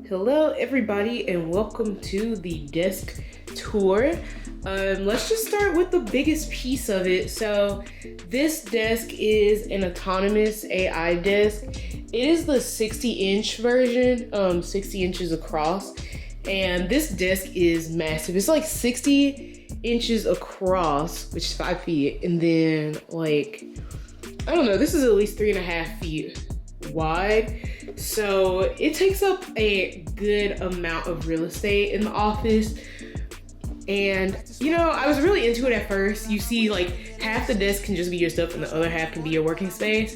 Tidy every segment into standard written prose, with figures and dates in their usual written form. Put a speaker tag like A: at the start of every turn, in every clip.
A: Hello everybody and welcome to the desk tour. Let's just start with the biggest piece of it. So this desk is an autonomous AI desk. It is the 60-inch version, 60 inches across. And this desk is massive. It's like 60 inches across, which is 5 feet. And then I don't know, this is at least 3.5 feet wide. So it takes up a good amount of real estate in the office. And I was really into it at first. You see like half the desk can just be your stuff and the other half can be your working space.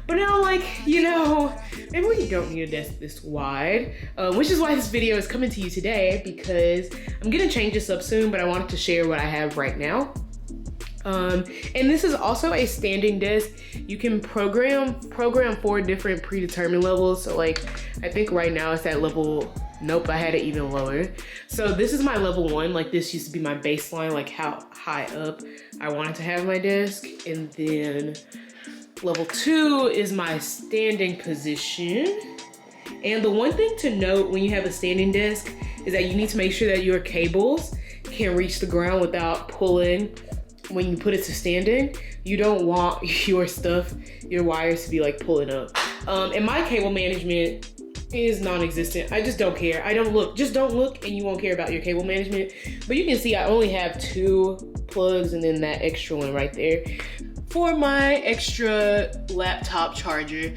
A: But now maybe we don't need a desk this wide, which is why this video is coming to you today, because I'm gonna change this up soon, but I wanted to share what I have right now. And this is also a standing desk. You can program 4 different predetermined levels. So I think right now it's at level, nope, I had it even lower. So this is my level 1. This used to be my baseline, how high up I wanted to have my desk. And then level 2 is my standing position. And the one thing to note when you have a standing desk is that you need to make sure that your cables can reach the ground without pulling. When you put it to standing, you don't want your stuff, your wires to be pulling up. And my cable management is non-existent. I just don't care. I don't look. Just don't look and you won't care about your cable management. But you can see I only have 2 plugs and then that extra one right there for my extra laptop charger.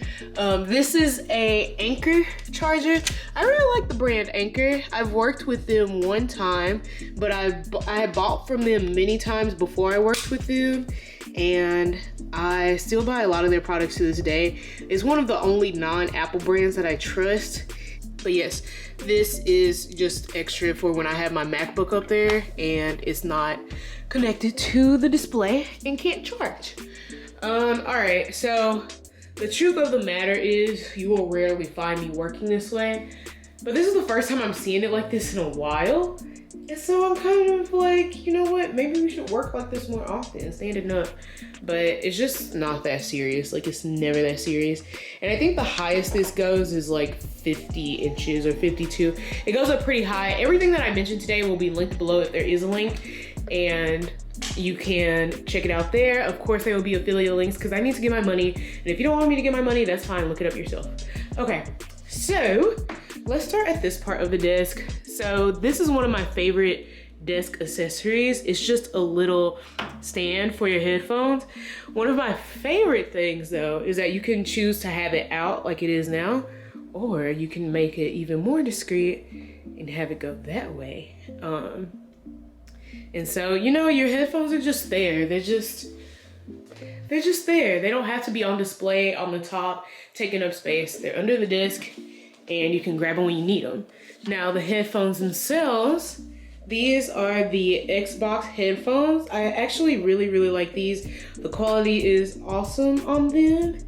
A: This is a Anker charger. I really like the brand Anker. I've worked with them one time, but I had bought from them many times before I worked with them, and I still buy a lot of their products to this day. It's one of the only non-Apple brands that I trust. But yes, this is just extra for when I have my MacBook up there and it's not connected to the display and can't charge. All right, so the truth of the matter is you will rarely find me working this way, but this is the first time I'm seeing it like this in a while. And so I'm kind of you know what, maybe we should work like this more often, standing up. But it's just not that serious. It's never that serious. And I think the highest this goes is 50 inches or 52. It goes up pretty high. Everything that I mentioned today will be linked below if there is a link. And you can check it out there. Of course, there will be affiliate links because I need to get my money. And if you don't want me to get my money, that's fine. Look it up yourself. Okay, so let's start at this part of the desk. So this is one of my favorite desk accessories. It's just a little stand for your headphones. One of my favorite things though is that you can choose to have it out like it is now, or you can make it even more discreet and have it go that way. And so, your headphones are just there. They're just there. They don't have to be on display on the top, taking up space. They're under the desk and you can grab them when you need them. Now the headphones themselves, these are the Xbox headphones. I actually really like these. The quality is awesome on them.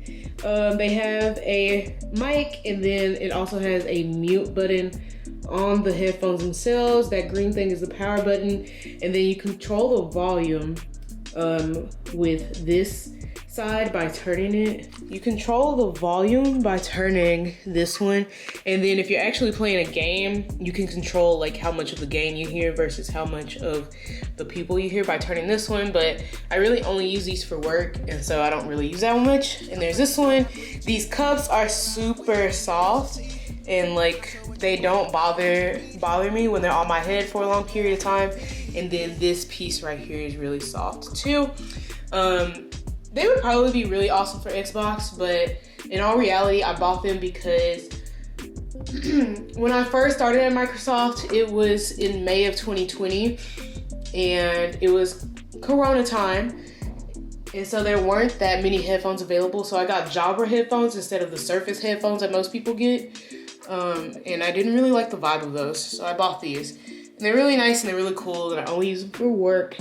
A: They have a mic and then it also has a mute button on the headphones themselves. That green thing is the power button, and then you control the volume with this side by turning it. You control the volume by turning this one, and then if you're actually playing a game, you can control how much of the game you hear versus how much of the people you hear by turning this one. But I really only use these for work, and so I don't really use that much. And there's this one. These cups are super soft and they don't bother me when they're on my head for a long period of time. And then this piece right here is really soft too. They would probably be really awesome for Xbox, but in all reality, I bought them because when I first started at Microsoft, it was in May of 2020 and it was Corona time. And so there weren't that many headphones available. So I got Jabra headphones instead of the Surface headphones that most people get. And I didn't really like the vibe of those, so I bought these. And they're really nice and they're really cool, and I only use them for work.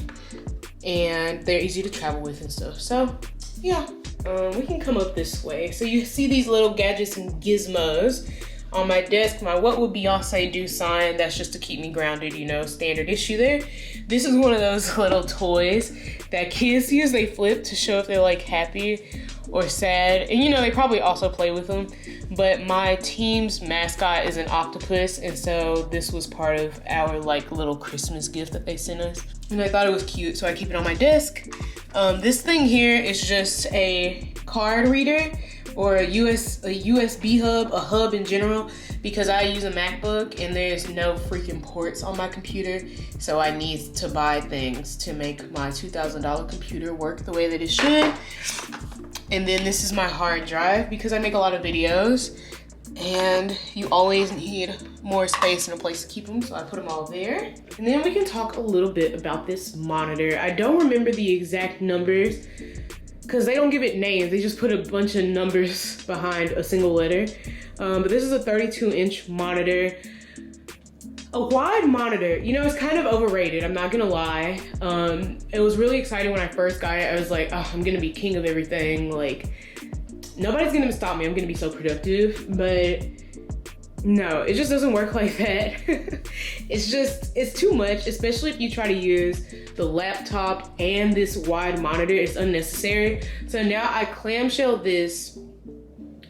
A: And they're easy to travel with and stuff. So yeah, we can come up this way. So you see these little gadgets and gizmos on my desk. My what would Beyonce do sign, that's just to keep me grounded, standard issue there. This is one of those little toys that kids use. They flip to show if they're happy or sad. And you know, they probably also play with them. But my team's mascot is an octopus, and so this was part of our like little Christmas gift that they sent us. And I thought it was cute, so I keep it on my desk. This thing here is just a card reader or a USB hub, a hub in general, because I use a MacBook and there's no freaking ports on my computer. So I need to buy things to make my $2,000 computer work the way that it should. And then this is my hard drive because I make a lot of videos and you always need more space and a place to keep them, so I put them all there. And then we can talk a little bit about this monitor. I don't remember the exact numbers because they don't give it names. They just put a bunch of numbers behind a single letter. But this is a 32-inch monitor. A wide monitor, you know, it's kind of overrated, I'm not gonna lie. It was really exciting when I first got it. I was like, oh, I'm gonna be king of everything. Like, nobody's gonna stop me. I'm gonna be so productive. But no, it just doesn't work like that. It's too much, especially if you try to use the laptop and this wide monitor. It's unnecessary. So now I clamshell this,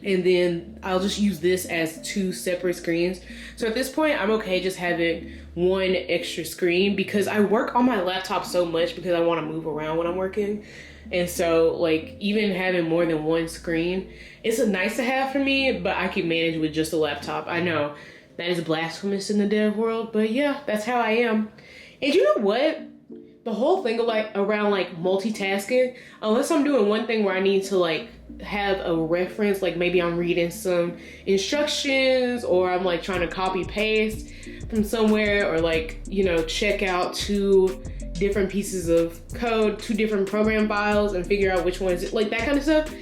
A: and then I'll just use this as two separate screens. So at this point, I'm okay just having one extra screen because I work on my laptop so much because I want to move around when I'm working. And so like even having more than one screen, it's a nice to have for me, but I can manage with just a laptop. I know that is blasphemous in the dev world, but yeah, that's how I am. And you know what? The whole thing around like multitasking, unless I'm doing one thing where I need to like have a reference, like maybe I'm reading some instructions or I'm like trying to copy paste from somewhere, or like, you know, check out two different pieces of code, two different program files and figure out which one is it, like that kind of stuff.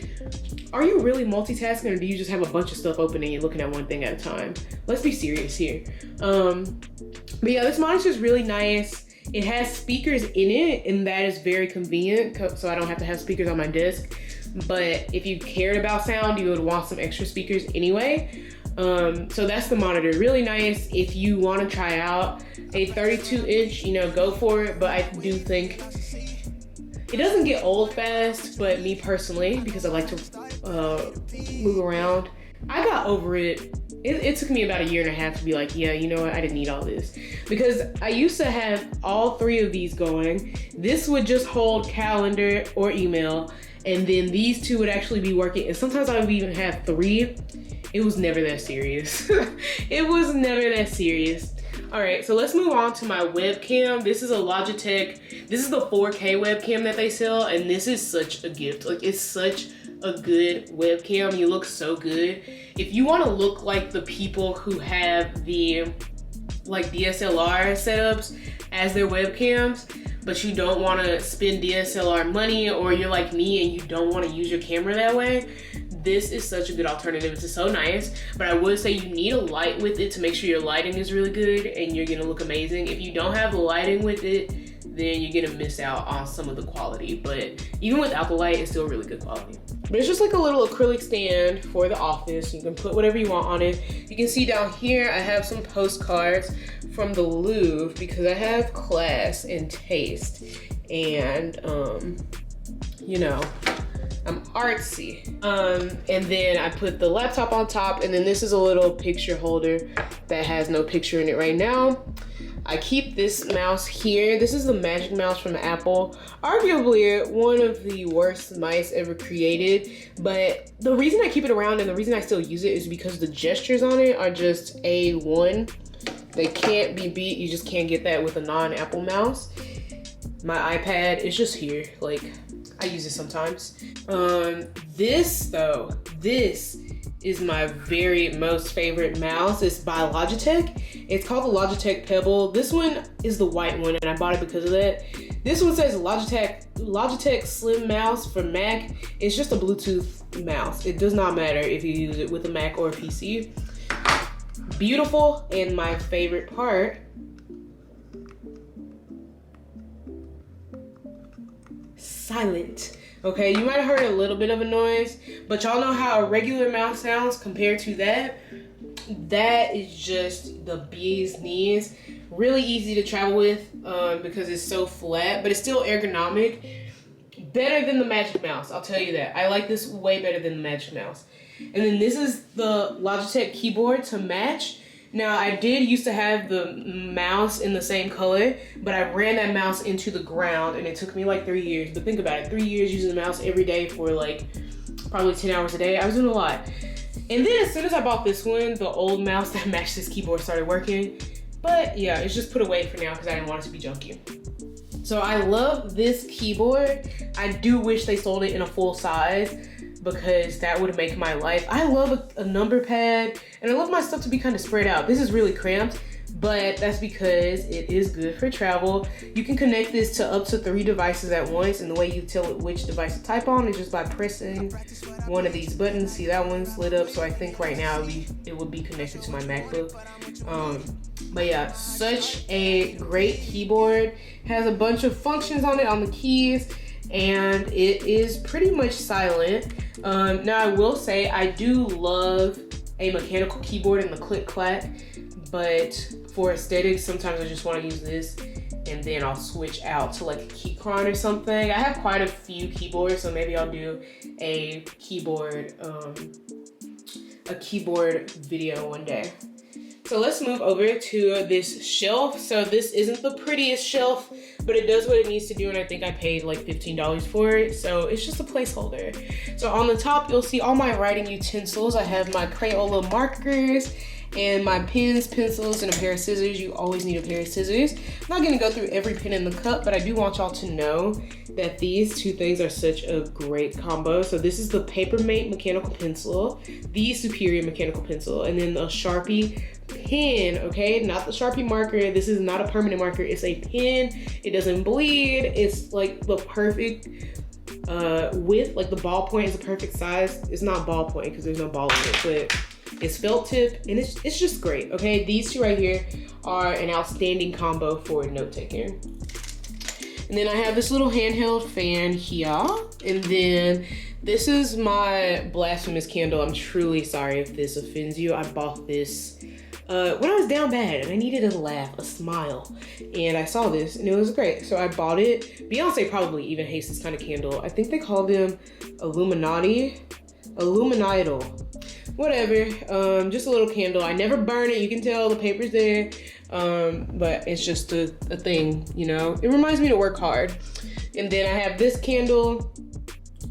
A: Are you really multitasking, or do you just have a bunch of stuff open and you're looking at one thing at a time? Let's be serious here. But yeah, this monitor is really nice. It has speakers in it, and that is very convenient, so I don't have to have speakers on my desk. But if you cared about sound, you would want some extra speakers anyway. So that's the monitor, really nice. If you want to try out a 32-inch, you know, go for it. But I do think it doesn't get old fast, but me personally, because I like to move around, I got over it. It took me about 1.5 years to be like, yeah, you know what, I didn't need all this. Because I used to have all three of these going. This would just hold calendar or email, and then these two would actually be working. And sometimes I would even have three. It was never that serious. It was never that serious. All right, so let's move on to my webcam. This is a Logitech. This is the 4K webcam that they sell, and this is such a gift. Like, it's such a good webcam. You look so good. If you want to look like the people who have the like DSLR setups as their webcams, but you don't want to spend DSLR money, or you're like me and you don't want to use your camera that way, this is such a good alternative. It's so nice, but I would say you need a light with it to make sure your lighting is really good and you're gonna look amazing. If you don't have the lighting with it, then you're gonna miss out on some of the quality. But even without the light, it's still really good quality. But it's just like a little acrylic stand for the office. You can put whatever you want on it. You can see down here, I have some postcards from the Louvre because I have class and taste, and you know, I'm artsy. And then I put the laptop on top, and then this is a little picture holder that has no picture in it right now. I keep this mouse here. This is the Magic Mouse from Apple. Arguably one of the worst mice ever created, but the reason I keep it around and the reason I still use it is because the gestures on it are just A1. They can't be beat. You just can't get that with a non-Apple mouse. My iPad is just here. Like, I use it sometimes. This is my very most favorite mouse. It's by Logitech. It's called the Logitech Pebble. This one is the white one, and I bought it because of that. This one says Logitech Slim Mouse for Mac. It's just a Bluetooth mouse. It does not matter if you use it with a Mac or a PC. Beautiful, and my favorite part, silent. Okay, you might have heard a little bit of a noise, but y'all know how a regular mouse sounds compared to that? That is just the bee's knees. Really easy to travel with because it's so flat, but it's still ergonomic. better than the Magic Mouse, I'll tell you that. I like this way better than the Magic Mouse. And then this is the Logitech keyboard to match. Now, I did used to have the mouse in the same color, but I ran that mouse into the ground and it took me like 3 years. But think about it, 3 years using the mouse every day for like probably 10 hours a day. I was doing a lot. And then as soon as I bought this one, the old mouse that matched this keyboard started working. But yeah, it's just put away for now because I didn't want it to be junky. So I love this keyboard. I do wish they sold it in a full size because that would make my life. I love a number pad and I love my stuff to be kind of spread out. This is really cramped, but that's because it is good for travel. You can connect this to up to 3 devices at once, and the way you tell it which device to type on is just by pressing one of these buttons. See, that one's lit up, so I think right now it would be connected to my MacBook. But yeah, such a great keyboard. Has a bunch of functions on it, on the keys, and it is pretty much silent. Now I will say I do love a mechanical keyboard in the click clack, but for aesthetics, sometimes I just want to use this and then I'll switch out to like a Keychron or something. I have quite a few keyboards, so maybe I'll do a keyboard video one day. So let's move over to this shelf. So this isn't the prettiest shelf, but it does what it needs to do, and I think I paid like $15 for it. So it's just a placeholder. So on the top, you'll see all my writing utensils. I have my Crayola markers and my pens, pencils, and a pair of scissors. You always need a pair of scissors. I'm not gonna go through every pen in the cup, but I do want y'all to know that these two things are such a great combo. So this is the Papermate mechanical pencil, the Superior mechanical pencil, and then the Sharpie pen, okay? Not the Sharpie marker. This is not a permanent marker. It's a pen. It doesn't bleed. It's like the perfect width, like the ballpoint is the perfect size. It's not ballpoint because there's no ball in it, but it's felt tip, and it's just great, okay? These two right here are an outstanding combo for note taking. And then I have this little handheld fan here, and then this is my blasphemous candle. I'm truly sorry if this offends you. I bought this when I was down bad and I needed a laugh, a smile, and I saw this and it was great, so I bought it. Beyonce probably even hates this kind of candle. I think they call them Illuminidal, whatever. Just a little candle. I never burn it. You can tell the paper's there, but it's just a thing, you know. It reminds me to work hard. And then I have this candle,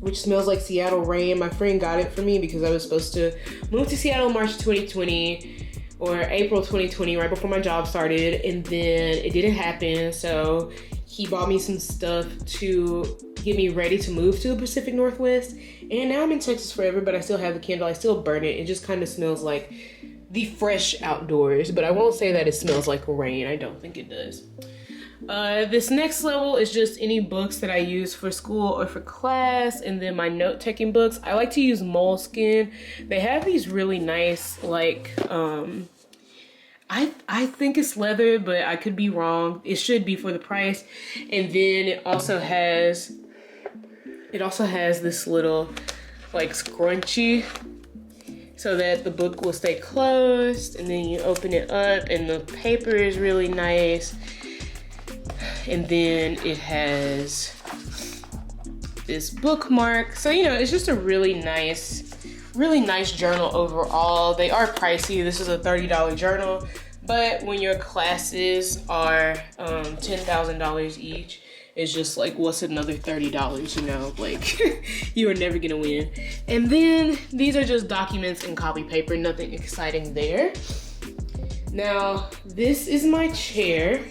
A: which smells like Seattle rain. My friend got it for me because I was supposed to move to Seattle in March 2020 or April 2020, right before my job started, and then it didn't happen. So he bought me some stuff to get me ready to move to the Pacific Northwest. And now I'm in Texas forever, but I still have the candle. I still burn it. It just kind of smells like the fresh outdoors, but I won't say that it smells like rain. I don't think it does. This next level is just any books that I use for school or for class, and then my note-taking books. I like to use Moleskine. They have these really nice, like, I think it's leather, but I could be wrong. It should be for the price. And then it also has this little, like, scrunchie so that the book will stay closed, and then you open it up and the paper is really nice. And then it has this bookmark. So, you know, it's just a really nice journal overall. They are pricey. This is a $30 journal, but when your classes are $10,000 each, it's just like, what's another $30, you know? Like, you are never gonna win. And then these are just documents and copy paper, nothing exciting there. Now, this is my chair.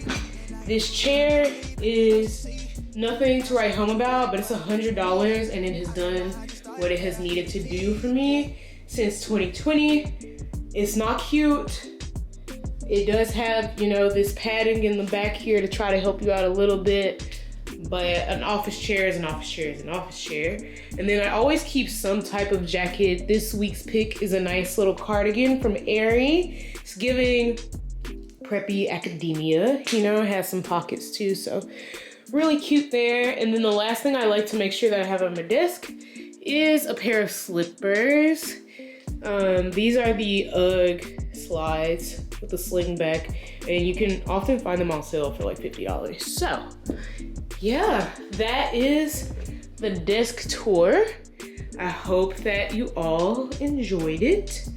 A: This chair is nothing to write home about, but it's $100, and it has done what it has needed to do for me since 2020. It's not cute. It does have, you know, this padding in the back here to try to help you out a little bit, but an office chair is an office chair is an office chair. And then I always keep some type of jacket. This week's pick is a nice little cardigan from Aerie. It's giving preppy academia, you know, it has some pockets too, so really cute there. And then the last thing I like to make sure that I have on my desk is a pair of slippers. These are the UGG slides with the sling back, and you can often find them on sale for like $50. So yeah, that is the desk tour. I hope that you all enjoyed it.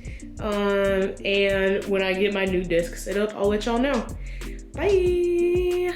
A: And when I get my new desk set up, I'll let y'all know. Bye.